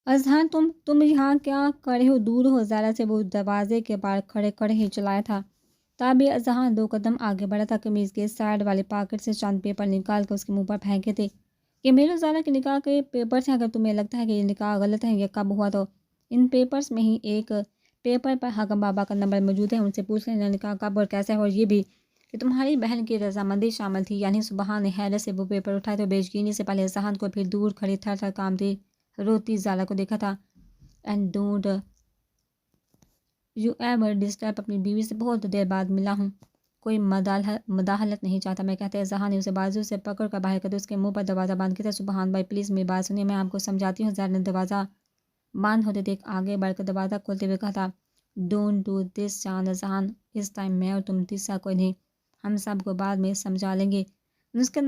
اذہان تم یہاں کیا کر رہے ہو؟ دور ہو زارا سے وہ دروازے کے باہر کھڑے کھڑے ہی چلایا تھا۔ تابع اذہان 2 قدم آگے بڑھا تھا، قمیض کے سائڈ والے پاکٹ سے چند پیپر نکال کر اس کے منہ پر پھینکے تھے۔ یہ میرے زارا کے نکاح کے پیپرز ہیں، اگر تمہیں لگتا ہے کہ یہ نکاح غلط ہے یا کب ہوا تو ان پیپرز میں ہی ایک پیپر پر حاکم بابا کا نمبر موجود ہے، ان سے پوچھ لینا نکاح کب اور کیسے ہے، اور یہ بھی کہ تمہاری بہن کی رضامندی شامل تھی۔ یعنی سبحان نے حیرت سے وہ پیپر اٹھائے تو بیچگینی سے پہلے اذہان کو، پھر دور کھڑی تھر تھر کانپتی روتی زارا کو دیکھا تھا۔ And don't you ever disturb, اپنی بیوی سے بہت دیر بعد ملا ہوں، کوئی مداخلت نہیں چاہتا میں کہتے اذہان نے اسے بازو سے پکڑ کر باہر کر دیا، اس کے منہ پر دروازہ بند کیا تھا۔ سبحان بھائی پلیز میری بات سنیے، میں آپ کو سمجھاتی ہوں۔ زارا نے دروازہ بند ہوتے دیکھ آگے بڑھ کر دروازہ کھولتے ہوئے کہا تھا، ڈونٹ ڈو دس جان اذہان، اس ٹائم میں اور تم تیسرا کوئی نہیں، ہم سب کو بعد میں سمجھا لیں گے۔ اس کے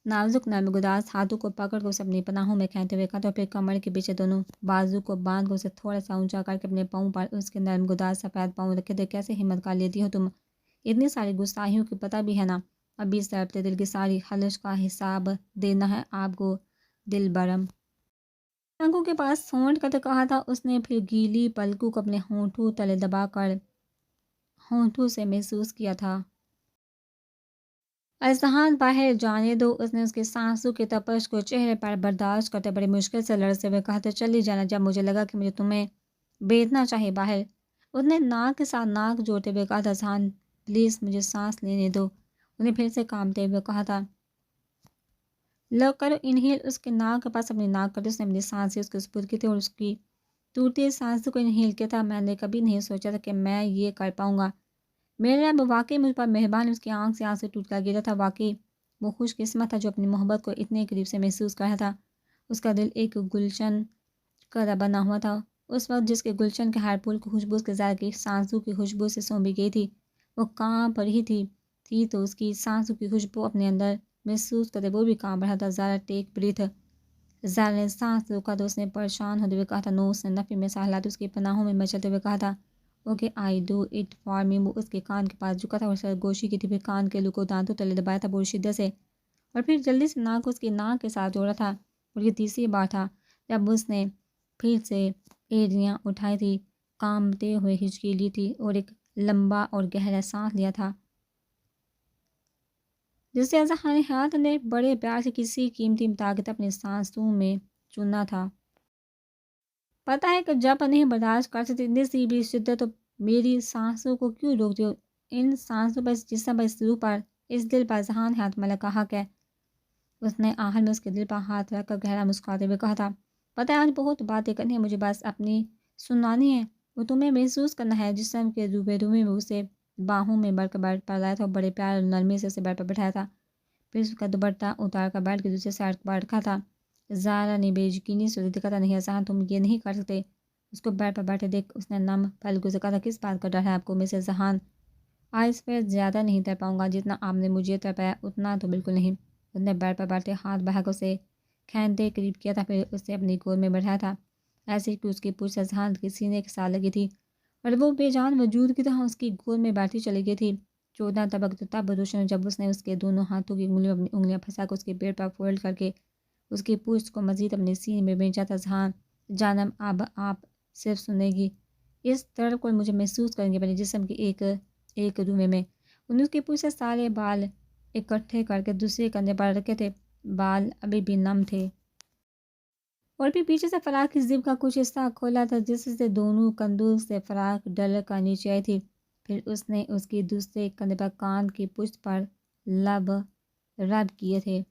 نازک نرم گداز ہاتھوں کو پکڑ کر اسے اپنی پناہوں میں کھینچتے ہوئے کہا تو پھر کمر کے پیچھے دونوں بازو کو باندھ کر اسے تھوڑا سا اونچا کر کے اپنے پاؤں پر اس کے نرم گداز سفید پاؤں رکھے تھے۔ کیسے ہمت کر لیتی ہو تم، اتنی ساری گستاخیوں کی پتہ بھی ہے نا، ابھی اس تڑپتے دل کی ساری خلش کا حساب دینا ہے آپ کو دل برم۔ آنکھوں کے پاس سونٹ کرتے کہا تھا اس نے، پھر گیلی پلکوں کو اپنے ہونٹوں تلے دبا کر ہونٹوں سے محسوس کیا تھا۔ اذہان باہر جانے دو، اس نے اس کے سانسوں کے تپش کو چہرے پر برداشت کرتے بڑی مشکل سے لرزتے ہوئے کہا تھا، چلی جانا جب مجھے لگا کہ مجھے تمہیں بھیجنا چاہیے باہر۔ اس نے ناک کے ساتھ ناک جوڑتے ہوئے کہا تھا، اذہان پلیز مجھے سانس لینے دو۔ اس نے پھر سے کانپتے ہوئے کہا تھا، لو کرو انہیل، اس کے ناک کے پاس اپنی ناک کر اس نے اپنی سانسیں اس کے سپرد کی تھی اور اس کی ٹوٹتی سانسوں کو انہیل کیا تھا۔ میں نے کبھی نہیں سوچا تھا کہ میں یہ کر پاؤں گا، میرا رب واقعی مجھ پر مہربان۔ اس کی آنکھ سے آنسو ٹوٹ کر گرا تھا، واقعی وہ خوش قسمت تھا جو اپنی محبت کو اتنے قریب سے محسوس کر رہا تھا۔ اس کا دل ایک گلشن کا بنا ہوا تھا اس وقت، جس کے گلشن کے ہر پھول کی خوشبو اس کے زارا کی سانسوں کی خوشبو سے سونبھی گئی تھی۔ وہ کانپ رہی تھی تو اس کی سانسوں کی خوشبو اپنے اندر محسوس کرتے وہ بھی کانپ رہا تھا۔ زارا ٹیک بریتھ، زارا نے سانس روکا تو اس نے پریشان ہوتے ہوئے کہا تھا، نو، اس نے نفی میں سا ہلاتے اس کی پناہوں میں مچلتے ہوئے کہا تھا، okay I do it for me. وہ اس کے کان کے پاس جھکا تھا اور سرگوشی کی تھی، پھر کان کے لو کو دانتوں تلے دبایا تھا پوری شدت سے، اور پھر جلدی سے ناک اس کی ناک کے ساتھ جوڑا تھا۔ اور یہ تیسری بار تھا جب اس نے پھر سے ایڑیاں اٹھائی تھی، کانپتے ہوئے ہچکی لی تھی اور ایک لمبا اور گہرا سانس لیا تھا، جس سے اذہان حیات نے بڑے پیار سے کسی قیمتی طاقت اپنے سانسوں میں چنا تھا۔ پتہ ہے کہ جب نہیں برداشت کر سکتی اتنی سی بھی شدت تو میری سانسوں کو کیوں روکتی ہو؟ ان سانسوں پر، اس جسم پر، اس روح پر، اس دل پر اذہان حیات ملک کا حق ہے۔ اس نے آخر میں اس کے دل پر ہاتھ رکھ کر گہرا مسکراتے ہوئے کہا تھا، پتہ ہے آج بہت باتیں کرنی ہیں مجھے، بس اپنی سنانی ہے، وہ تمہیں محسوس کرنا ہے۔ جسم کے روبے میں اسے باہوں میں بڑھ کر بیٹھ پر لایا تھا اور بڑے پیار اور نرمی سے اسے بیٹھ پر بٹھایا تھا، پھر اس کا دوپٹہ اتار کر بیٹھ کے دوسرے سائڈ پر رکھا تھا۔ زارا نے بے یقینی سے دکھا تھا، نہیں اذہان تم یہ نہیں کر سکتے۔ اس کو بیڈ پر بیٹھے دیکھ اس نے نم پلکوں سے کہا تھا، کس بات کا ڈر ہے آپ کو مسز اذہان؟ آئس پہ زیادہ نہیں تیر پاؤں گا، جتنا آپ نے مجھے تیر پایا اتنا تو بالکل نہیں۔ اس نے بیڈ پر بیٹھے ہاتھ بہا کر اسے کھینتے قریب کیا تھا، پھر اسے اپنی گود میں بٹھایا تھا، ایسے کہ اس کی پوچھ اذہان کے سینے کے ساتھ لگی تھی اور وہ بے جان وجود کی طرح اس کی گود میں بیٹھی چلی گئی تھی۔ چودہ طبق تو تب روشن جب اس نے اس کے دونوں ہاتھوں کی انگلیوں اپنی انگلیاں پھنسا کر اس کے پیٹ پر فولڈ کر کے اس کی پوچھ کو مزید اپنے سینے میں بھیجا تھا۔ اذہان جانم اب آپ صرف سنے گی، اس تڑپ کو مجھے محسوس کریں گے اپنے جسم کے ایک رومے میں۔ انہوں نے اس کی پوچھ سے سارے بال اکٹھے کر کے دوسرے کندھے پر رکھے تھے، بال ابھی بھی نم تھے اور پھر پیچھے سے فراق کی زپ کا کچھ حصہ کھولا تھا جس سے دونوں کندھوں سے فراق ڈل کر نیچے آئی تھی۔ پھر اس نے اس کی دوسرے کندھے پر کان کی پشت پر لب رب کیے تھے۔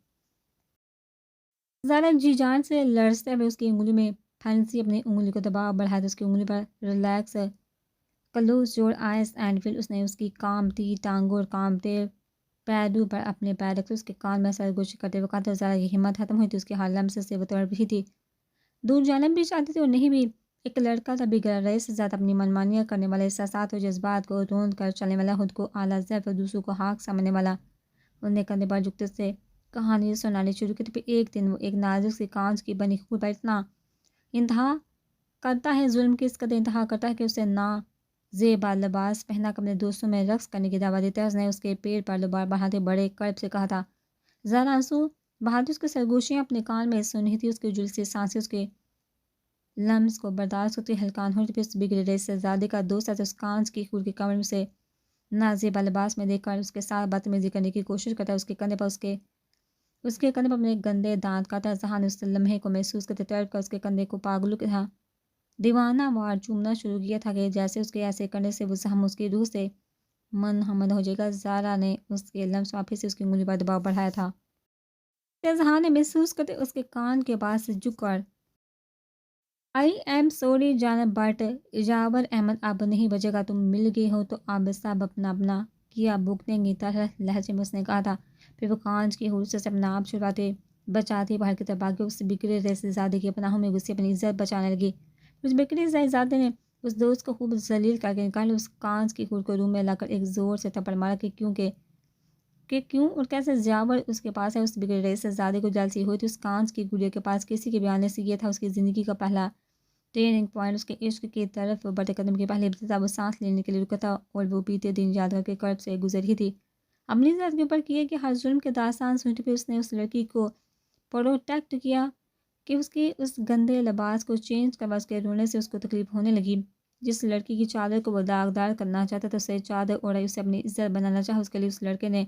زارا جی جان سے لرزتے ہوئے اس کی انگلی میں پھنسی اپنی انگلی کو دباؤ بڑھایا تو اس کی انگلی پر relax close your eyes and پھر اس نے اس کی کانپتی ٹانگوں اور کانپتے پیروں پر اپنے پیر رکھتے اس کے کان میں سرگوشی کرتے ہوئے کہا تھا، زارا کی ہمت ختم ہوئی تھی، اس کے ہر لمحے سے وہ تڑپ رہی تھی، دور جانا بھی چاہتی تھی اور نہیں بھی۔ ایک لڑکا تھا بغیر رئیس سے زیادہ اپنی منمانیاں کرنے والا، احساسات اور جذبات کو روند کر چلنے والا، خود کو اعلیٰ ضعف اور دوسروں کو حق سمجھنے والا۔ انہوں نے کندھے پر جھکتے سے کہانی سنانی شروع کی تھی، پھر ایک دن وہ ایک نازک سی کانچ کی بنی خور پر اتنا انتہا کرتا ہے ظلم کی، اس قدر انتہا کرتا ہے کہ اسے نا زیبا لباس پہنا کر اپنے دوستوں میں رقص کرنے کی دعوت دیتا ہے۔ اس نے اس کے پیر پر لباس بڑھاتے بڑے کرب سے کہا تھا، زارا آنسو بہاتی اس کی سرگوشیاں اپنے کان میں سن رہی تھی، اس کی جلسی سانسیں اس کے لمس کو برداشت ہوتی ہلکان ہوتی، پھر اس بگڑے رئیس شہزادے کا دوست ہے اس کانچ کی خور کے کمر سے نازیبا لباس میں دیکھ کر اس کے ساتھ بدتمیزی کرنے کی کوشش کرتا ہے، اس کے کندھے پر اپنے گندے دانت کاٹا ہے۔ ذہان نے اس لمحے کو محسوس کرتے تڑپ کر اس کے کندھے کو پاگلوں کی طرح دیوانہ وار چومنا شروع کیا تھا کہ جیسے اس کے ایسے کرنے سے وہ زخم اس کی روح سے منہمد ہو جائے گا۔ زارا نے اس کے لمس واپس سے اس کی انگلی پر دباؤ بڑھایا تھا۔ ذہان نے محسوس کرتے اس کے کان کے پاس سے جھک کر آئی ایم سوری جانب بٹ اجاور احمد اب نہیں بچے گا، تم مل گئی ہو تو اب سب اپنا اپنا کیا بھگتیں گی، طرح لہجے میں اس نے کہا تھا۔ پھر وہ کانچ کی حور سے اپنا آپ چھڑواتے بچاتی باہر کی طرف بھاگی، اس بگڑے شہزادے کی پناہوں میں گھسی اپنی عزت بچانے لگی۔ اس بگڑے شہزادے نے اس دوست کو خوب ذلیل کر کے نکالا، اس کانچ کی حور کو روم میں لا کر ایک زور سے تھپڑ مارا کہ کیوں اور کیسے زیور اس کے پاس ہے۔ اس بگڑے شہزادے کو جلسی ہوئی تھی، اس کانچ کی گڑیا کے پاس کسی کے بھی آنے سے یہ تھا اس کی زندگی کا پہلا ٹرننگ پوائنٹ۔ اس کے عشق کی طرف بڑھتے قدم کی پہلی ابتدا وہ سانس لینے کے لیے رکا تھا اور وہ بیتے دن یاد کر کے کرب سے گزر ہی تھی۔ اپنی ذات کے اوپر کیے کہ ہر ظلم کے داستان سنتی پھر اس نے اس لڑکی کو پروٹیکٹ کیا کہ اس کی اس گندے لباس کو چینج کروا، اس کے رونے سے اس کو تکلیف ہونے لگی۔ جس لڑکی کی چادر کو وہ داغدار کرنا چاہتا تھا، اسے چادر اوڑھائی، اسے اپنی عزت بنانا چاہا، اس کے لیے اس لڑکے نے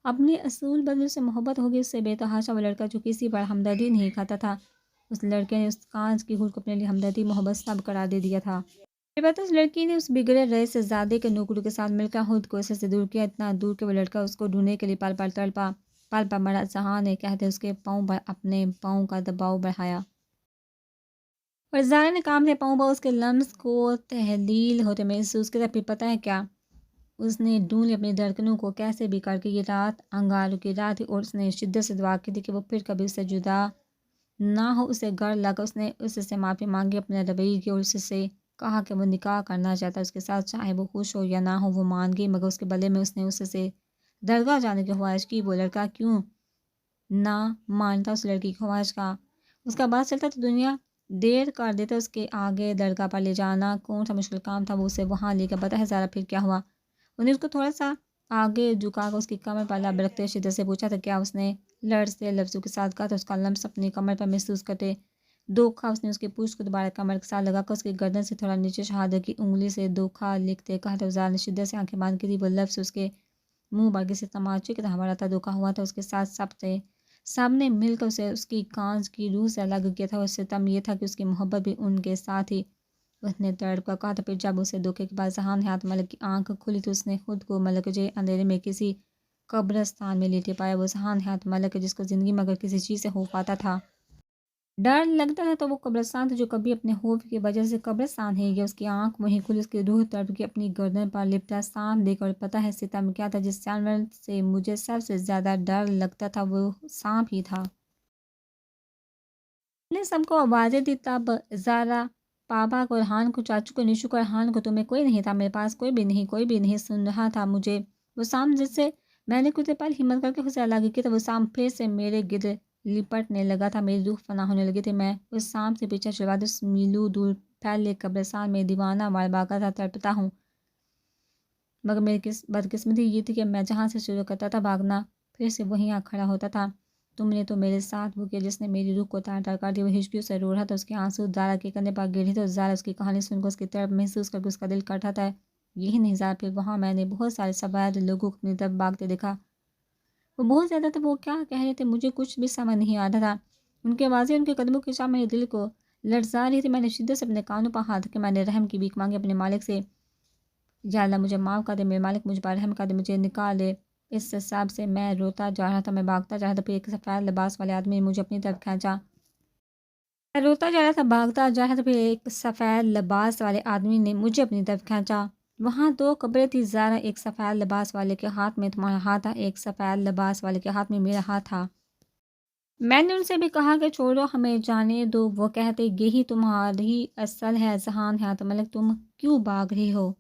اپنی اصول بدل سے محبت ہوگی، اس سے بے تحاشا وہ لڑکا جو کسی پر ہمدردی نہیں کھاتا تھا۔ اس لڑکے نے اس کانچ کی حور کو اپنے لیے ہمدردی محبت سب قرار دے دیا تھا۔ پھر بعد اس لڑکی نے اس بگڑے رئیس شہزادے کے نوکروں کے ساتھ مل کر خود کو اسے سے دور کیا، اتنا دور کہ وہ لڑکا اس کو ڈھونڈنے کے لیے پل پل تڑپا، پل پل مرا۔ ذہان نے کہتے اس کے پاؤں پر اپنے پاؤں کا دباؤ بڑھایا اور زارا نے کانپتے پاؤں پر اس کے لمس کو تحلیل ہوتے محسوس کیا۔ پھر پتہ ہے کیا، اس نے ڈھونڈ لی اپنی دھڑکنوں کو کیسے بھی کر کے۔ یہ رات انگاروں کی رات تھی اور اس نے شدت سے دعا کی تھی کہ وہ پھر کبھی اس سے جدا نہ ہو۔ اسے گڑ لگا، اس نے اس سے معافی مانگی اپنے رویے کی اور اس سے کہا کہ وہ نکاح کرنا چاہتا ہے اس کے ساتھ، چاہے وہ خوش ہو یا نہ ہو۔ وہ مان گئی، مگر اس کے بدلے میں اس نے اس سے درگاہ جانے کی خواہش کی۔ وہ لڑکا کیوں نہ مانتا اس لڑکی کی خواہش کا؟ اس کا بات چلتا تو دنیا دیر کر دیتا، اس کے آگے درگاہ پر لے جانا کون سا مشکل کام تھا۔ وہ اسے وہاں لے کر، پتہ ہے زارا پھر کیا ہوا؟ انہیں اس کو تھوڑا سا آگے جھکا کر اس کی کمر پر لب رکھتے شدت سے پوچھا تھا کیا؟ اس نے لڑزتے لفظوں کے ساتھ کہا تھا۔ اس کا لمس اپنی کمر پر محسوس کرتے دھوکھا اس نے اس کی پوچھ کو دوبارہ کمر کے ساتھ لگا کر اس کی گردن سے تھوڑا نیچے شہادت کی انگلی سے دھوکھا لکھتے کہا تھا۔ زارا نے شدت سے آنکھیں بند کی تھی، وہ لفظ اس کے منہ پر کسی تماچے کی طرح ہمارا تھا۔ دھوکھا ہوا تھا اس کے ساتھ سب نے مل کر اسے اس کی کانچ کی روح سے الگ کیا تھا، اور ستم یہ تھا کہ اس کی محبت بھی ان کے ساتھ ہی۔ اس نے تڑپ کر کہا تھا۔ پھر جب اسے دھوکے کے بعد ذہان حیات ملک کی آنکھ کھلی تو اس نے خود کو ملکجے اندھیرے میں کسی قبرستان میں لیٹے پایا۔ وہ ذہان حیات ملک جس کو زندگی میں اگر کسی چیز سے خوف آتا تھا، ڈر لگتا تھا تو وہ قبرستان تھا، جو کبھی اپنے خوف کی وجہ سے قبرستان ہی گیا۔ اس کی آنکھ وہیں کھلی، اس کی روح تڑپ کی اپنی گردن پر لپٹا سانپ دیکھ کر۔ پتہ ہے ستم کیا تھا؟ جس جانور سے مجھے سب سے زیادہ ڈر لگتا تھا وہ سانپ ہی تھا۔ نے سب کو آوازیں دی، تب زارا پاپا کو، ارحان کو، چاچو کو، نیشو کو، ارحان کو، تمہیں کوئی نہیں تھا؟ میرے پاس کوئی بھی نہیں سن رہا تھا مجھے۔ وہ سانپ جس سے میں نے کچھ دیر پہلے ہمت کر کے اسے الگ کیا تھا، وہ سانپ پھر سے میرے گرد لپٹنے لگا تھا، میری روح فنا ہونے لگی تھی۔ میں اس سانپ سے پیچھا چھڑوا اس میلوں دور پھیلے قبرستان میں دیوانہ وار بھاگا تھا، تڑپتا ہوں، مگر میری بدقسمتی یہ تھی کہ میں جہاں سے شروع کرتا تھا بھاگنا پھر سے وہیں آ کھڑا ہوتا تھا۔ تم نے تو میرے ساتھ وہ کیا جس نے میری روح کو تار تار کر دیا۔ وہ ہچکیوں سے رو رہا تھا، اس کے آنسو زارا کے کندھے پر گر رہے تھے، اور زارا اس کی کہانی سن کر اس کی تڑپ محسوس کر کے اس کا دل کٹ رہا تھا۔ یہی نہیں زارا، پھر وہاں میں نے بہت سارے سفید لوگوں کو اپنی طرف بھاگتے دیکھا، وہ بہت زیادہ تھے۔ وہ کیا کہہ رہے تھے مجھے کچھ بھی سمجھ نہیں آ رہا تھا، ان کی آوازیں، ان کے قدموں کی چاہ میرے دل کو لرزا رہی تھی۔ میں نے شدت سے اپنے کانوں پر ہاتھ رکھے، میں نے رحم کی بھیک مانگی اپنے مالک سے، یا اللہ مجھے معاف کر دے، میرے مالک مجھ پر رحم کر دے، مجھے نکال دے اس سب سے۔ میں روتا جا رہا تھا، میں بھاگتا جا رہا تھا، پھر ایک سفید لباس والے آدمی نے مجھے اپنی طرف کھینچا۔ میں روتا جا رہا تھا، بھاگتا جا رہا تھا، پھر ایک سفید لباس والے آدمی نے مجھے اپنی طرف کھینچا۔ وہاں دو قبریں تھی زارا، ایک سفید لباس والے کے ہاتھ میں تمہارا ہاتھ تھا، ایک سفید لباس والے کے ہاتھ میں میرا ہاتھ تھا۔ میں نے ان سے بھی کہا کہ چھوڑو، ہمیں جانے دو۔ وہ کہتے یہی تمہاری اصل ہے ذہان حیات ملک، تم کیوں بھاگ رہی ہو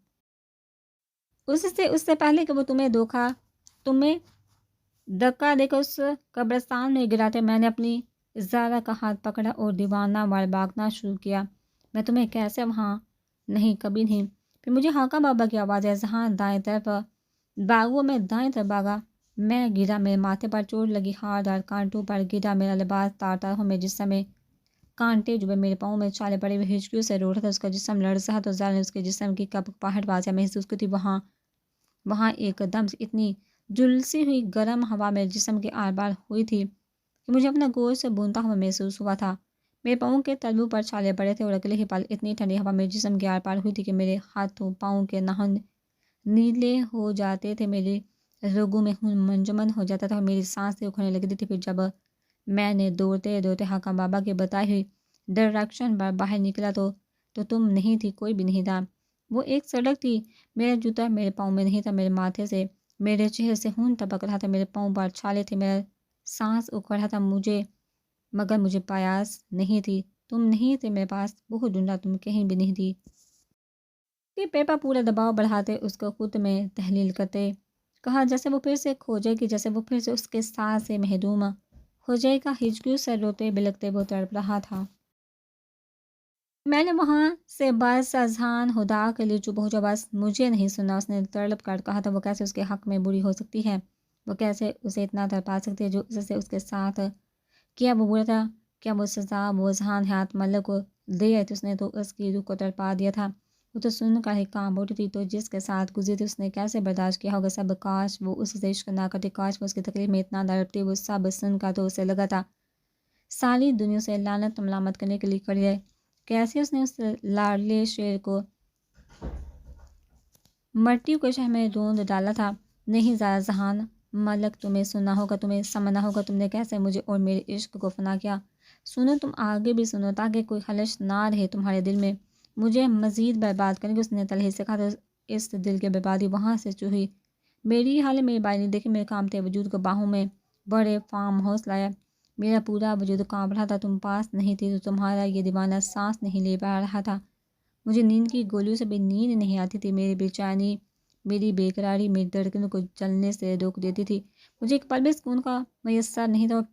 اس سے پہلے کہ وہ تمہیں دھکا دے کر اس قبرستان میں گراتے۔ میں نے اپنی زارا کا ہاتھ پکڑا اور دیوانہ وار بھاگنا شروع کیا۔ میں تمہیں کیسے وہاں نہیں، کبھی نہیں۔ پھر مجھے حاکم بابا کی آواز ہے، ذہان دائیں طرف بھاگو۔ میں دائیں طرف بھاگا، میں گرا، میرے ماتھے پر چوٹ لگی، ہار دار کانٹوں پر گرا، میرا لباس تار تار ہو، میں جس سمے کانٹے جو میرے پاؤں میں چھالے پڑے ہوئے ہچکیوں سے رو رہا تھا، اس کا جسم لرز رہا تو ذرا نے اس کے جسم کی کپکپاہٹ واضح محسوس کی تھی۔ وہاں ایک دم سے اتنی جھلسی ہوئی گرم ہوا میرے جسم کے آر پار ہوئی تھی کہ مجھے اپنا گوشت سے بونتا ہوا محسوس ہوا تھا۔ میرے پاؤں کے تلوؤں پر چھالے پڑے تھے اور اگلے ہی پل اتنی ٹھنڈی ہوا میرے جسم کے آر پار ہوئی تھی کہ میرے ہاتھوں پاؤں کے ناخن نیلے ہو جاتے تھے، میری رگوں میں خون منجمد ہو جاتا تھا اور میری سانسیں اکھڑنے لگتی تھی۔ پھر جب میں نے دوڑتے دوڑتے حکم بابا کے بتائی ہوئی ڈائریکشن پر باہر نکلا تو تم نہیں تھی، کوئی بھی نہیں تھا۔ وہ ایک سڑک تھی، میرا جوتا میرے پاؤں میں نہیں تھا، میرے ماتھے سے میرے چہرے سے خون ٹپک رہا تھا، میرے پاؤں پر چھالے تھے، میرا سانس اکھڑ رہا تھا مگر مجھے پیاس نہیں تھی۔ تم نہیں تھے میرے پاس، بہت ڈھونڈا، تم کہیں بھی نہیں تھی۔ کہ پیپا پورا دباؤ بڑھاتے اس کو خود میں تحلیل کرتے کہا، جیسے وہ پھر سے کھو جائے گی، جیسے وہ پھر سے اس کے ساتھ سے محروم ہو جائے گا۔ ہچکیوں سے روتے بلکتے وہ تڑپ رہا تھا۔ میں نے وہاں سے بس اذہان خدا کے لیے چپ ہو جاؤ، بس مجھے نہیں سننا، اس نے تڑپ کر کہا تھا۔ وہ کیسے اس کے حق میں بری ہو سکتی ہے؟ وہ کیسے اسے اتنا تڑپا سکتی ہے؟ جو اس سے اس کے ساتھ کیا وہ برا تھا؟ کیا وہ سزا وہ اذہان حیات ملک کو دے آئی تھی؟ اس نے تو اس کی روح کو تڑپا دیا تھا۔ وہ تو سن کر ہی کانپ اٹھی تھی۔ تو جس کے ساتھ گزری تھی اس نے کیسے برداشت کیا ہوگا سب؟ کاش وہ اس سے عشق نہ کرتی، کاش وہ اس کی تکلیف میں اتنا تڑپتی۔ وہ سب سن کر تو اسے لگا تھا ساری دنیا سے لعنت ملامت کرنے کے لیے کھڑی ہے۔ کیسے اس نے اس لاڈلے شیر کو مٹیوں کے شہر میں ڈھونڈ ڈالا تھا۔ نہیں ذرا اذہان ملک، تمہیں سننا ہوگا، تمہیں سمجھنا ہوگا، تم نے کیسے مجھے اور میرے عشق کو فنا کیا۔ سنو، تم آگے بھی سنو، تاکہ کوئی خلش نہ رہے تمہارے دل میں مجھے مزید برباد کرنے کی۔ اس نے تلخی سے کہا تھا، اس دل کی بربادی وہاں سے چوہی میری حالت، میری بائی نے دیکھی، میرے کانپتے وجود کو باہوں میں بڑے فارم ہاؤس لایا، میرا پورا وجود کانپ رہا تھا۔ تم پاس نہیں تھی تو تمہارا یہ دیوانہ سانس نہیں لے پا رہا تھا، مجھے نیند کی گولیوں سے بھی نیند نہیں آتی تھی، میری بے چینی، میری بے قراری میری دھڑکنوں کو جلنے سے روک دیتی تھی، مجھے ایک پل بھی سکون کا میسر نہیں تھا، اور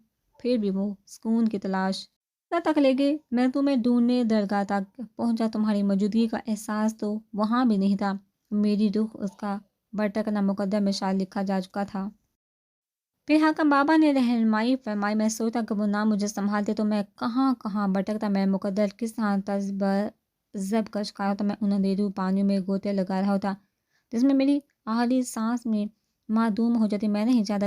پھر بھی وہ سکون کی تلاش تک لے گئے۔ میں تمہیں ڈھونڈنے درگاہ تک پہنچا، تمہاری موجودگی کا احساس تو وہاں بھی نہیں تھا، میری روح اس کا بھٹکنا مقدر میں شاید لکھا جا چکا تھا۔ پھر حکم بابا نے رہنمائی فرمائی، میں سوچتا کہ وہ نہ مجھے سنبھالتے تو میں کہاں کہاں بھٹکتا، میں مقدر کس طرح تذبذب کا شکار ہوتا، میں ان اندھیروں پانیوں میں گوتے لگا رہا ہوتا جس میں میری آخری سانس میں معدوم ہو جاتی۔ میں نہیں چاہتا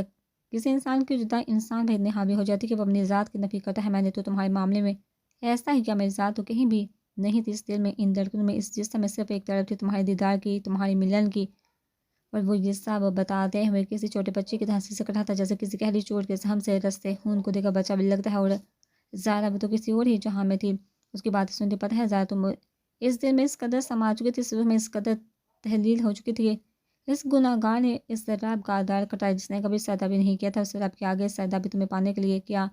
کسی انسان کی جدائی انسان پر اتنی حاوی ہو جاتی کہ وہ اپنی ذات کی نفی کرتا ہے۔ میں نے تو تمہارے معاملے میں ایسا ہی کیا، میری ذات تو کہیں بھی نہیں تھی اس دل میں، ان دھڑکنوں میں، اس جسم میں صرف ایک طرف تھی، تمہارے دیدار کی، تمہاری ملن کی۔ اور وہ یہ سب بتاتے ہوئے کسی چھوٹے بچے کی طرح سسک رہا تھا، جیسے کسی گہری چوٹ کے زخم سے رستے خون کو دیکھ کر بچہ بھی لگتا ہے۔ اور زارا وہ تو کسی اور ہی جہاں میں تھی، اس کی باتیں سنتی۔ پتہ ہے زارا، تم اس دل میں اس قدر سما چکی تھی، اس روح میں اس قدر تحلیل ہو چکی تھی کہ اس گناہگار نے اس رب کا در کٹایا جس نے کبھی سجدہ بھی نہیں کیا تھا، اس رب کے آگے سجدہ بھی تمہیں پانے کے لیے کیا،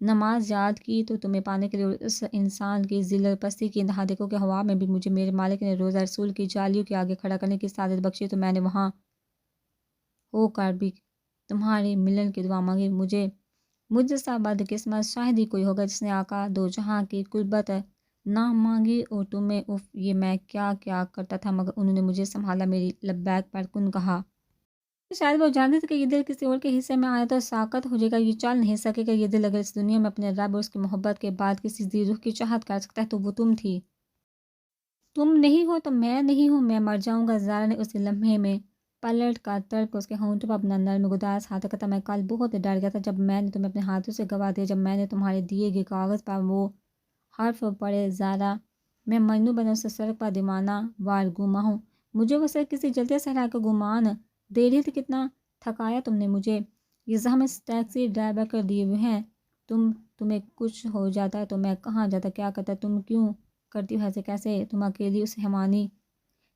نماز یاد کی تو تمہیں پانے کے لیے، اور اس انسان کی ذلت پستی کی انتہا دیکھو کہ ہوا میں بھی مجھے میرے مالک نے روزہ رسول کی جالیوں کے آگے کھڑا کرنے کی سعادت بخشی، تو میں نے وہاں ہو کر بھی تمہاری ملن کی دعا مانگی۔ مجھ سا بدقسمت شاید ہی کوئی ہوگا جس نے آقا دو جہاں کی قربت نہ مانگی، اور تمہیں اف یہ میں کیا کیا کرتا تھا، مگر انہوں نے مجھے سنبھالا، میری لبیک پر کن کہا۔ شاید وہ جانتے تھے کہ یہ دل کسی اور کے حصے میں آیا تو ساکت ہو جائے گا، یہ چل نہیں سکے گا، یہ دل اگر اس دنیا میں اپنے رب اور اس کی محبت کے بعد کسی ذی روح کی چاہت کر سکتا ہے تو وہ تم تھی۔ تم نہیں ہو تو میں نہیں ہوں، میں مر جاؤں گا۔ زارا نے اسی لمحے میں پلٹ کر تڑپ اس کے ہونٹوں پر اپنا نرم گداز ہاتھ رکھا تھا۔ میں کل بہت ڈر گیا تھا جب میں نے تمہیں اپنے ہاتھوں سے گوا دیا، جب میں نے تمہارے دیے گئے کاغذ پر وہ حرف پڑھے۔ زارا، میں مجنوں بنا اس سڑک پر دیوانہ وار گھوما ہوں، مجھے وہ صرف کسی جلتے صحرا کا گمان دے رہی تھی۔ کتنا تھکایا تم نے مجھے، یہ زخم اس ٹیکسی ڈرائیور کر دیے ہوئے ہیں۔ تمہیں کچھ ہو جاتا تو میں کہاں جاتا، کیا کرتا، تم کیوں کرتی ہو ایسے، کیسے تم اکیلی اس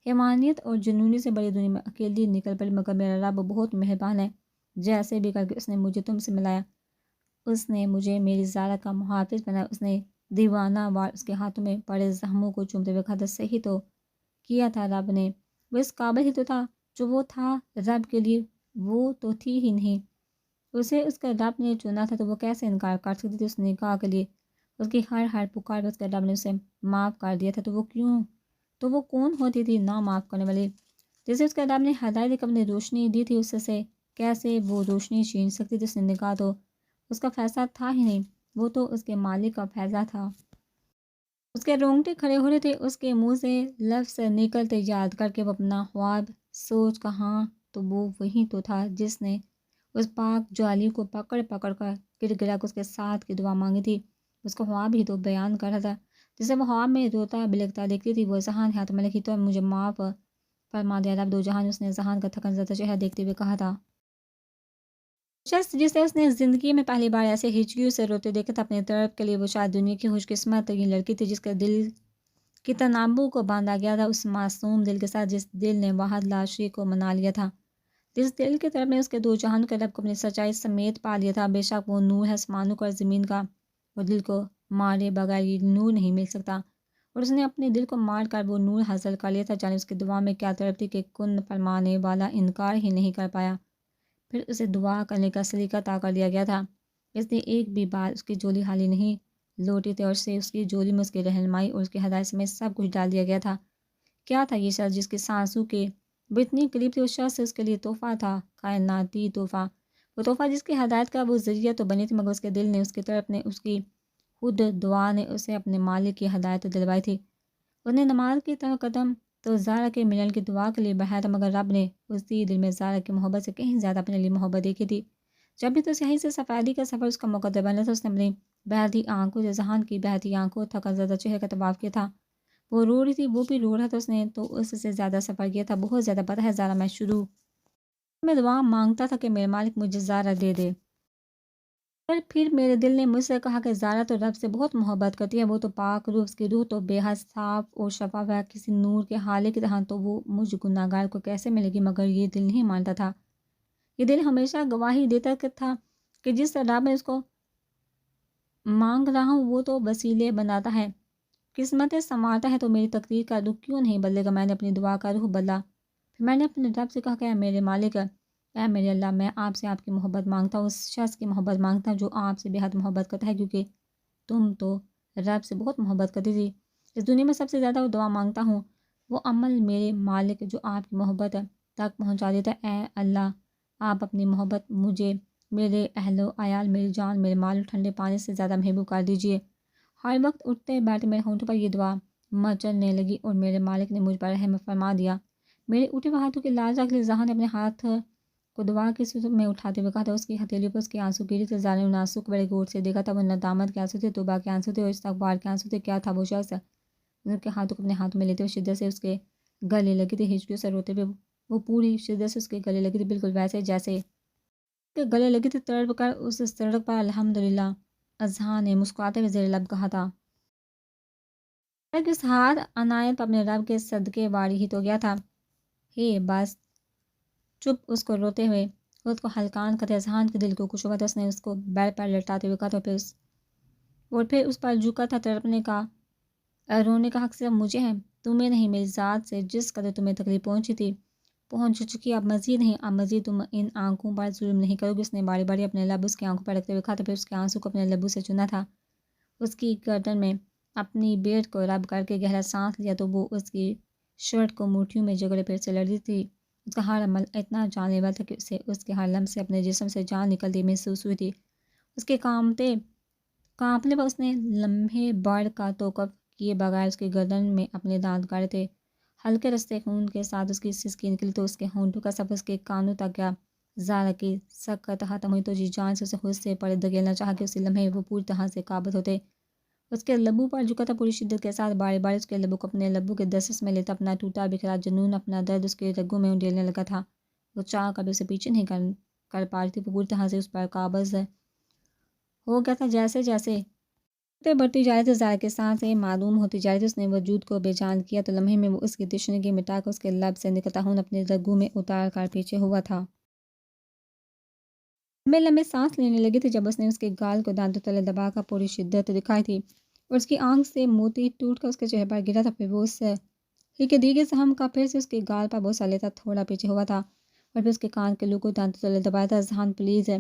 حیوانیت اور جنونی سے بڑی دنیا میں اکیلی نکل پڑی، مگر میرا رب بہت مہربان ہے، جیسے بھی کر کے اس نے مجھے تم سے ملایا، اس نے مجھے میری زارا کا محافظ بنایا، اس نے دیوانہ وار اس کے ہاتھوں میں پڑے زخموں کو چومتے ہوئے کہا تھا، صحیح تو کیا تھا رب نے، وہ اس قابل ہی تو تھا جو وہ تھا رب کے لیے، وہ تو تھی ہی نہیں، اسے اس کا رب نے چنا تھا تو وہ کیسے انکار کر سکتی تھی اس نکاح کے لیے، اس کی ہر پکار پر اس کے رب نے اسے معاف کر دیا تھا، تو وہ کون ہوتی تھی نہ معاف کرنے والی، جسے اس کے رب نے ہدایت کی اپنی روشنی دی تھی، اس سے کیسے وہ روشنی چھین سکتی تھی، اس نے نکاح تو اس کا فیصلہ تھا ہی نہیں، وہ تو اس کے مالک کا فیصلہ تھا۔ اس کے رونگٹے کھڑے ہو رہے تھے، اس کے منہ سے لفظ نکلتے یاد کر کے وہ اپنا خواب سوچ کہاں تو وہ وہی تو تھا جس نے اس پاک جوالی کو پکڑ پکڑ کر گر گرا کے اس کے ساتھ کی دعا مانگی تھی۔ اس کو خواب ہی تو بیان کر رہا تھا جسے وہ خواب میں روتا بلکتا دیکھتی تھی۔ وہ ذہان ہاتھ میں لکھی تو مجھے معاف فرما دیا رب دو جہان۔ اس نے ذہان کا تھکن زدہ چہرہ دیکھتے ہوئے کہا تھا۔ شخص جسے اس نے زندگی میں پہلی بار ایسے ہچکیوں سے روتے دیکھا تھا اپنے طرف کے لیے، وہ شاید دنیا کی خوش قسمت ترین لڑکی تھی جس کے دل کی تنابوں کو باندھا گیا تھا، اس معصوم دل کے ساتھ جس دل نے واحد لاشی کو منا لیا تھا، جس دل کی طرف میں اس کے دو جہانوں کے رب کو اپنی سچائی سمیت پا لیا تھا۔ بے شک وہ نور ہے آسمانوں کا اور زمین کا، اور دل کو مارے بغیر یہ نور نہیں مل سکتا، اور اس نے اپنے دل کو مار کر وہ نور حاصل کر لیا تھا۔ جانے اس کی دعا میں کیا طرف تھی کہ کن فرمانے والا انکار ہی نہیں کر پایا، پھر اسے دعا کرنے کا سلیقہ عطا کر دیا گیا تھا۔ اس نے ایک بھی بار اس کی جھولی خالی نہیں لوٹی تھی، اور اسے اس کی جھولی میں اس کی رہنمائی اور اس کی ہدایت میں سب کچھ ڈال دیا گیا تھا۔ کیا تھا یہ شخص جس کی سانسوں کے وہ اتنی قریب تھی؟ اس شخص سے اس کے لیے تحفہ تھا، کائناتی تحفہ، وہ تحفہ جس کی ہدایت کا وہ ذریعہ تو بنی تھی، مگر اس کے دل نے، اس کی طرف نے، اس کی خود دعا نے اسے اپنے مالک کی ہدایت دلوائی تھی۔ اس نے نماز کی طرف قدم تو زہرا کے ملن کی دعا کے لیے بڑھایا تھا، مگر رب نے اسی دل میں زہرا کی محبت سے کہیں زیادہ اپنے لیے محبت دیکھی تھی۔ جب بھی تو سیاہی سے سفیدی کا سفر اس کا مقدر بنا تھا، اس نے اپنی بہتی آنکھوں سے ذہان کی بہتی آنکھوں تھکن زدہ چہرے کا طواف کیا تھا۔ وہ رو رہی تھی، وہ بھی رو رہا تھا، اس نے تو اس سے زیادہ سفر کیا تھا، بہت زیادہ۔ پتہ ہے زہرا، میں شروع میں دعا مانگتا تھا کہ میرے مالک مجھے زہرا دے دے، پر پھر میرے دل نے مجھ سے کہا کہ زہرا تو رب سے بہت محبت کرتی ہے، وہ تو پاک روح، اس کی روح تو بے حد صاف اور شفاف ہے کسی نور کے حالے کی طرح، تو وہ مجھ گناہ گار کو کیسے ملے گی؟ مگر یہ دل نہیں مانتا تھا۔ یہ دل ہمیشہ گواہی دیتا تھا کہ جس رب میں اس کو مانگ رہا ہوں وہ تو وسیلے بناتا ہے، قسمتیں سنوارتا ہے، تو میری تقدیر کا رخ کیوں نہیں بدلے گا؟ میں نے اپنی دعا کا رخ بدلا، پھر میں نے اپنے رب سے کہا کہ اے میرے مالک، اے میرے اللہ، میں آپ سے آپ کی محبت مانگتا ہوں، اس شخص کی محبت مانگتا ہوں جو آپ سے بے حد محبت کرتا ہے، کیونکہ تم تو رب سے بہت محبت کرتی تھی۔ اس دنیا میں سب سے زیادہ وہ دعا مانگتا ہوں، وہ عمل میرے مالک جو آپ کی محبت تک پہنچا دیتا ہے۔ اے اللہ، آپ اپنی محبت مجھے، میرے اہل و عیال، میری جان، میرے مال اور ٹھنڈے پانی سے زیادہ محبوب کر دیجیے۔ ہر وقت اٹھتے بیٹھتے میرے ہونٹوں پر یہ دعا مچلنے لگی، اور میرے مالک نے مجھ پر رحم فرما دیا۔ میرے اٹھے ہوئے ہاتھوں کی لاج رکھ لی۔ ذہان نے اپنے ہاتھ کو دعا کی صورت میں اٹھاتے ہوئے کہا تھا، اس کی ہتھیلیوں پر اس کے آنسو گری تھے۔ زہرا نے ان آنسو کو بڑے غور سے دیکھا تھا، وہ ندامت کے آنسو تھے، توبہ کے آنسو تھے، اور استغفار کے آنسو تھے۔ کیا تھا وہ شخص؟ ان کے ہاتھوں کو اپنے ہاتھوں میں لیتے ہوئے شدت سے اس کے گلے لگی تھی، ہچکیوں سے روتے ہوئے وہ پوری شدت سے اس کے گلے لگی تھی، بالکل ویسے جیسے کے گلے لگی تھی۔ تڑپ کر اس سڑک پر الحمدللہ، اذہان نے مسکراتے ہوئے زیر لب کہا تھا۔ اس ہاتھ عنایت اپنے رب کے صدقے واری ہی تو گیا تھا۔ ہے بس چپ، اس کو روتے ہوئے خود کو ہلکان کرتے اذہان کے دل کو کچھ ہوا تھا۔ اس نے اس کو بیڈ پر لٹاتے ہوئے کہا تھا، پھر اس پر جھکا تھا۔ تڑپنے کا، رونے کا حق صرف مجھے ہے، تمہیں نہیں، میری ذات سے جس قدر تمہیں تکلیف پہنچی تھی پہنچ چکی، اب مزید نہیں، اب مزید تم ان آنکھوں پر ظلم نہیں کرو گی۔ اس نے باری باری اپنے لب اس کی آنکھوں پر رکھتے ہوئے کہا تھا، پھر اس کے آنسوں کو اپنے لبوں سے چنا تھا، اس کی گردن میں اپنی بیٹ کو رب کر کے گہرا سانس لیا، تو وہ اس کی شرٹ کو مٹھیوں میں جگڑے پھر سے لڑتی تھی۔ اس کا ہر عمل اتنا جان لیوا تھا کہ اسے اس کے ہر لمحے سے اپنے جسم سے جان نکلتی محسوس ہوئی تھی۔ اس کے کانپنے پر اس نے لمحے بڑھ کا توقف کیے بغیر اس کی گردن میں اپنے دانت گاڑے تھے۔ ہلکے رستے خون کے ساتھ اس کی سسکی نکلی تو اس کے ہونٹوں کا سفر اس کے کانوں تک گیا۔ زہرا کی سکت ختم ہوئی تو جی جان سے اسے خود سے پڑے دھکیلنا چاہا کہ اسی لمحے وہ پوری طرح سے قابض ہوتے۔ اس کے لبوں پر جھکا تھا، پوری شدت کے ساتھ باری باری اس کے لبوں کو اپنے لبوں کے دسترس میں لیتا، اپنا ٹوٹا بکھرا جنون، اپنا درد اس کے رگوں میں انڈیلنے لگا تھا۔ وہ چاہ کر بھی اسے پیچھے نہیں کر پا رہی تھی، وہ پوری طرح سے اس پر قابض ہو گیا تھا۔ جیسے جیسے بڑھتی جا رہی تھی، زہرا کی سانسیں معدوم ہوتی جا رہی تھی، اس نے وجود کو بے جان کیا تو لمحے میں وہ اس کی تشنگی مٹا کر اس کے لب سے نکلتا خون اپنے رگوں میں اتار کر پیچھے ہوا تھا۔ لمبے لمبے سانس لینے لگی تھی جب اس نے اس کے گال کو دانتوں تلے دبا کر پوری شدت دکھائی تھی، اور اس کی آنکھ سے موتی ٹوٹ کر اس کے چہرے پر گرا تھا۔ پھر وہ اس ہی کے دیگر سہم کا پھر سے اس کے گال پر بوسہ لیتا تھوڑا پیچھے ہوا تھا، اور پھر اس کے کان کے لو کو دانتوں تلے دبایا تھا۔ ذہان پلیز،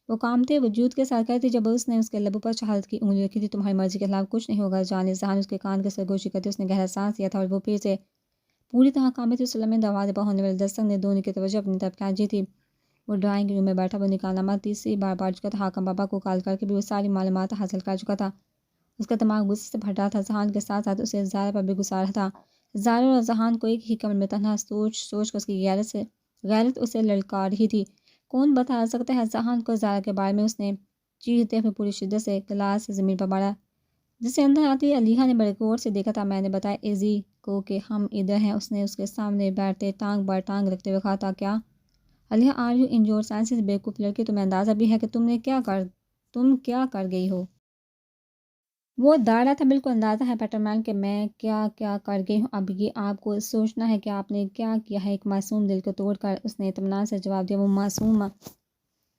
وہ کامتے وجود کے ساتھ کہتی جب اس نے اس کے لبوں پر شہادت کی انگلی رکھی تھی، تمہاری مرضی کے خلاف کچھ نہیں ہوگا جانے۔ ذہان اس کے کان کے سرگوشی کرتے اس نے گہرا سانس لیا تھا، اور وہ پھر سے پوری طرح کامے تھے۔ اس لمحے دروازے پر ہونے والے دستک نے دونوں کی توجہ اپنی طرف کھینچی تھی۔ وہ ڈرائنگ روم میں بیٹھا وہ نکالنامہ تیسری بار پڑھ چکا تھا، حاکم بابا کو کال کر کے بھی وہ ساری معلومات حاصل کر چکا تھا۔ اس کا دماغ غصے سے بھر رہا تھا، ذہان کے ساتھ ساتھ اسے زارا پر بھی غصہ رہا تھا۔ زارا اور ذہان کو ایک ہی کمرے میں تنہا سوچ سوچ کر اس کی غیرت اسے للکار رہی تھی۔ کون بتا سکتا ہے ذہان کو زارا کے بارے میں؟ اس نے چیختے ہوئے پوری شدت سے گلاس سے زمین پر مارا، جسے اندر آتی علیحا نے بڑے غور سے دیکھا تھا۔ میں نے بتایا ایزی کو کہ ہم ادھر ہیں، اس نے اس کے سامنے بیٹھتے ٹانگ بر ٹانگ رکھتے ہوئے کہا تھا۔ کیا Aliha are you in your senses? بیوقوف لڑکی، تمہیں اندازہ بھی ہے کہ تم کیا کر گئی ہو؟ وہ داڑا تھا۔ بالکل اندازہ ہے پیٹرمین کہ میں کیا کر گئی ہوں۔ اب یہ آپ کو سوچنا ہے کہ آپ نے کیا کیا ہے۔ ایک معصوم دل کو توڑ کر اس نے اطمینان سے جواب دیا۔ وہ معصوم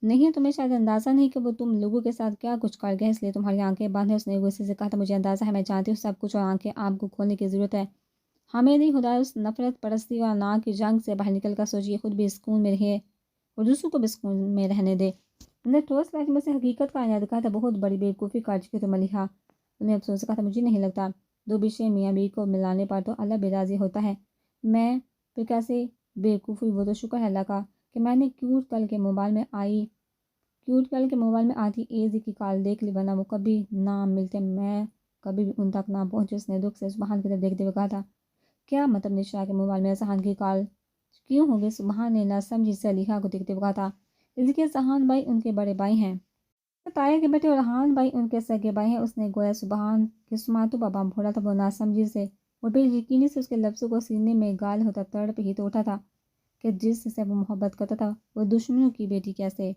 نہیں، تمہیں شاید اندازہ نہیں کہ وہ تم لوگوں کے ساتھ کیا کچھ کر گئے، اس لیے تمہاری آنکھیں بند ہیں۔ اس نے غصے سے کہا تھا۔ مجھے اندازہ ہے، میں جانتی ہوں سب کچھ، اور آنکھیں آپ کو کھولنے کی ضرورت ہے۔ ہمیں نہیں خدا اس نفرت پرستی اور نا کی جنگ سے باہر نکل کر سوچیے، خود بھی سکون میں رہے اور دوسروں کو بھی سکون میں رہنے دے۔ نے ٹھوس لہجے سے حقیقت کا عنایت کہا تھا۔ بہت بڑی بیوقوفی کر چکی تم علیحا، انہیں افسوس سے کہا تھا۔ مجھے نہیں لگتا دو بچے میاں بیوی کو ملانے پر تو اللہ بھی راضی ہوتا ہے۔ میں پھر کیسے بیوقوف ہوئی؟ وہ تو شکر ہے اللہ کا کہ میں نے کیوٹ کل کے موبائل میں آتی ایزی کی کال دیکھ لی، ورنہ وہ کبھی نہ ملتے، میں کبھی بھی ان تک نہ پہنچے۔ اس نے دکھ سے سبحان کی طرف دیکھتے ہوئے کہا تھا۔ کیا مطلب نشا کے موبائل میں ذہان کی کال کیوں ہوگی؟ سبحان نے نہ سمجھی سے علیحا کو دیکھتے ہوئے کہا تھا۔ اس کے ذہان بھائی ان کے بڑے بھائی ہیں، تایا کے بیٹے، اور رحان بھائی ان کے سگے بھائی ہیں۔ اس نے گویا سبحان کے سماعتوں پر بم پھوڑا تھا۔ وہ نہ سمجھی سے اور بے یقینی سے اس کے لفظوں کو سینے میں گال ہوتا تڑپ ہی تو اٹھا تھا کہ جس سے وہ محبت کرتا تھا وہ دشمنوں کی بیٹی کیسے؟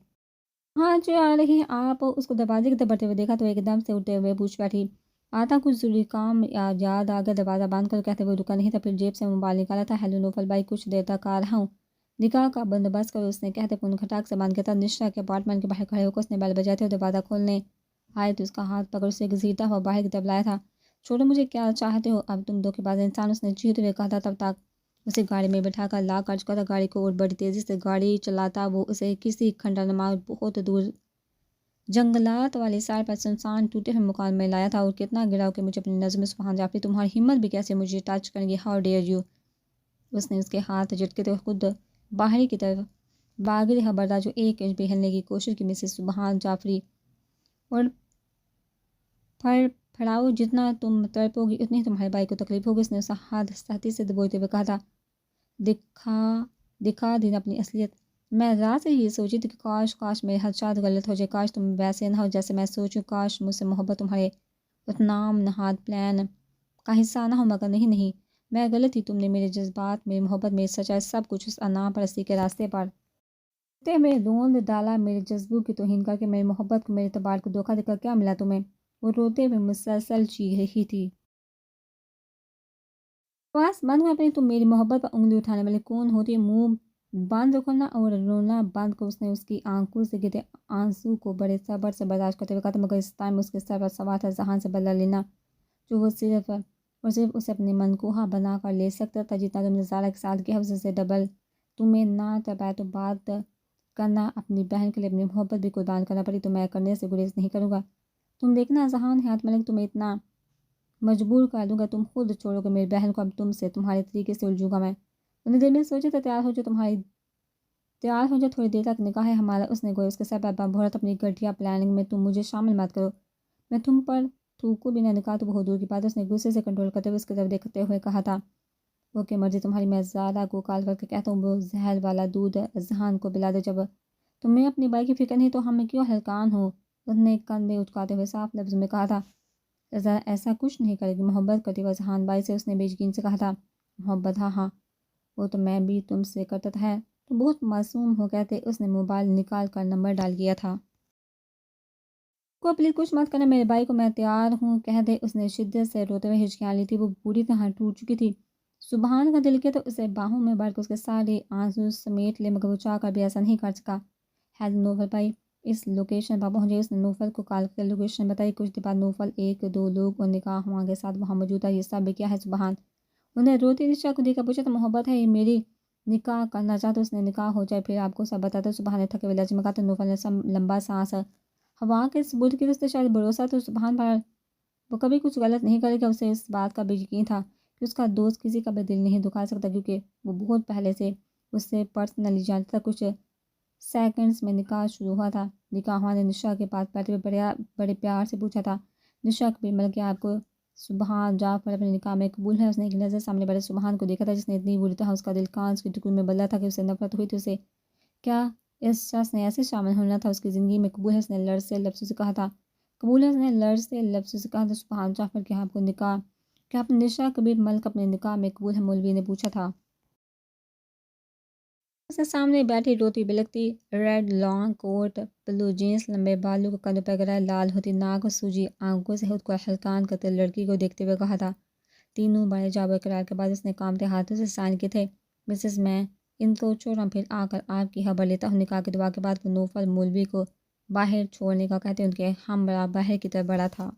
ہاں جو آ رہی ہیں آپ؟ اس کو دروازے کی طرف بڑھتے ہوئے دیکھا تو ایک دم سے اٹھتے ہوئے پوچھ بیٹھی۔ آتا کچھ ضروری کام یاد آ گیا؟ دروازہ بند کر کہتے ہوئے رکا نہیں تھا، پھر جیب سے موبائل نکالا تھا۔ ہیلو نوفل بھائی، کچھ دیر تک آ رہا ہوں، نکاح کا بندوبست کرو، اس نے کہتے فون کھٹاک سے بند کیا تھا۔ نشا کے اپارٹمنٹ کے باہر کھڑے ہو کر اس نے بیل بجاتے ہوئے دروازہ کھولنے آئے تو اس کا ہاتھ پکڑ اسے گھسیٹتا ہوا باہر کی طرف لایا تھا۔ چھوڑو مجھے، کیا چاہتے ہو اب تم دھوکے باز انسان؟ اس نے چیختے ہوئے کہا تھا۔ تب تک اسے گاڑی میں بٹھا کر لا کر چکا تھا گاڑی کو، اور بڑی تیزی سے گاڑی چلاتا وہ اسے کسی کھنڈر نما بہت دور جنگلات والی سائڈ پر سنسان ٹوٹے ہوئے مکان میں لایا تھا۔ اور کتنا گرا ہو کہ مجھے اپنی نظر میں سبحان جعفری، تمہاری ہمت بھی کیسے مجھے ٹچ کریں گی؟ How dare you? اس نے اس کے ہاتھ جھٹکے تو خود باہر کی طرف باغی خبردار جو ایک انچ بھی ہلنے کی کوشش کی مسز سبحان جعفری، اور پھڑاؤ جتنا تم تڑپو گی اتنی تمہارے بھائی کو تکلیف ہوگی۔ اس نے اسے ہاتھ سختی سے دبوچتے ہوئے کہا تھا۔ دکھا دینا اپنی اصلیت۔ میں رات سے یہ سوچی تھی کہ کاش میرے خدشات غلط ہو جائے، کاش تم ویسے نہ ہو جیسے میں سوچوں، کاش مجھ سے محبت تمہارے اتنام نہاد پلان کا حصہ نہ ہو، مگر نہیں، میں غلط تھی۔ تم نے میرے جذبات، میری محبت، میری سچائی، سب کچھ اس انا پرستی کے راستے پر میں روند ڈالا، میرے جذبوں کی توہین کر کے، میری محبت کو، میرے اعتبار کو دھوکہ دے کر۔ کیا ملا تمہیں؟ وہ روتے ہوئے مسلسل چیخ رہی تھی۔ بس بند ہو اپنی، تم میری محبت پر انگلی اٹھانے والے کون ہوتی ہے؟ منہ بند کرنا اور رونا بند کر۔ اس نے اس کی آنکھوں سے گرتے آنسو کو بڑے صبر سے برداشت کرتے ہوئے کہا تھا، مگر اس ٹائم اس کے سر پر سوار تھا ذہان سے بدلہ لینا، جو وہ صرف اسے اپنے منقوہ بنا کر لے سکتا تھا۔ جتنا تم نے زارا کے ساتھ کیا اس سے ڈبل تمہیں نہ تربیت و بات کرنا، اپنی بہن کے لیے اپنی محبت بھی قربان کرنا پڑی تو میں کرنے سے گریز نہیں کروں گا۔ تم دیکھنا ذہان حیات ملک، تمہیں اتنا مجبور کر دوں گا، تم خود چھوڑو گے میری بہن کو، اب تم سے تمہارے طریقے سے الجھوں گا میں۔ انہیں دل میں سوچا تھا، تیار ہو جا، تھوڑی دیر تک نکاح ہے ہمارا۔ اس نے گویا اس کے سر پر بم بھوڑا تھا۔ اپنی گھٹیا پلاننگ میں تم مجھے شامل مت کرو، میں تم پر تھوکوں بھی نہ، نکاح تو بہت دور کی بات ہے۔ اس نے غصے سے کنٹرول کرتے ہوئے اس کی طرف دیکھتے ہوئے کہا تھا۔ اوکے مرضی تمہاری، میں زارا کو کال کر کے کہتا ہوں وہ زہر والا دودھ ذہان کو پلا دے۔ جب تمہیں اپنی بھائی کی فکر نہیں تو ہمیں کیوں ہلکان ہو؟ اس نے کندھے اٹھاتے ہوئے صاف لفظ میں کہا تھا۔ زارا ایسا کچھ نہیں کرے گی، محبت کرتی وہ ذہان بھائی سے۔ اس نے بے یقین سے کہا تھا۔ محبت؟ ہاں وہ تو میں بھی تم سے کرتا ہے، تو بہت معصوم ہو کہتے۔ اس نے موبائل نکال کر نمبر ڈال کیا تھا۔ کو پلیز کچھ مت کرنا، میرے بھائی کو میں تیار ہوں کہہ دے۔ اس نے شدت سے روتے ہوئے ہچکیاں لی تھی، وہ پوری طرح ٹوٹ چکی تھی۔ سبحان کا دل کیا تو اسے باہوں میں بھر کے اس کے سارے آنسو سمیٹ لے، مگر وہ چاہ کر بھی ایسا نہیں کر سکا۔ ہیلو نوفل بھائی، اس لوکیشن پر پہنچے۔ اس نے نوفل کو کال کر لوکیشن بتائی۔ کچھ دیر بعد نوفل ایک دو لوگ اور نکاح ہوا کے ساتھ وہاں موجود تھا۔ یہ سب کیا ہے سبحان؟ انہیں روتی نشا کو دیکھا پوچھا تو محبت ہے، یہ میری نکاح کرنا چاہتا، اس نے نکاح ہو جائے پھر آپ کو سب بتاتا۔ سبحان نے تھکے ہوئے لہجے میں کہا تو نوفل نے لمبا سانس ہوا کے ثبوت کی، اس نے شاید بھروسہ تو سبحان پر وہ کبھی کچھ غلط نہیں کرے گا۔ اسے اس بات کا بھی یقین تھا کہ اس کا دوست کسی کا بھی دل نہیں دکھا سکتا، کیونکہ وہ بہت پہلے سے اس سے پرسنلی جانتا تھا۔ کچھ سیکنڈز میں نکاح شروع ہوا تھا۔ نکاح ہوا نے نشا کے پاس بیٹھے ہوئے بڑے پیار سے پوچھا تھا، نشا کبیر ملک آپ کو سبحان جعفر اپنے نکاح میں قبول ہے۔ اس نے ایک نظر سامنے بڑے سبحان کو دیکھا تھا جس نے اتنی بری طرح اس کا دل کانچ کے ٹکڑوں میں بدلا تھا کہ اسے نفرت ہوئی تھی۔ اسے کیا اس شخص نے ایسے شامل ہونا تھا اس کی زندگی میں؟ قبول ہے اس نے لرزتے لفظوں سے کہا تھا۔ قبول ہے اس نے لرزتے لفظوں سے کہا تھا سبحان جعفر کہ آپ کو نکاح کیا آپ نشا کبیر ملک اپنے نکاح میں قبول ہے؟ مولوی نے پوچھا تھا۔ اس نے سامنے بیٹھی روتی بلکتی red long coat blue jeans لمبے بالوں کو کندھوں پر گرائے لال ہوتی ناک اور سوجی آنکھوں سے خود کو ہلکان کرتے لڑکی کو دیکھتے ہوئے کہا تھا۔ تینوں بڑے جواب اقرار کے بعد اس نے کانپتے ہاتھوں سے سائن کیے تھے۔ مسز میں ان تو چھوڑوں پھر آ کر آپ کی خبر لیتا ہوں۔ نکاح کی دعا کے بعد وہ نوفل مولوی کو باہر چھوڑنے کا کہتے ان کے ہمراہ باہر کی طرف بڑھا تھا۔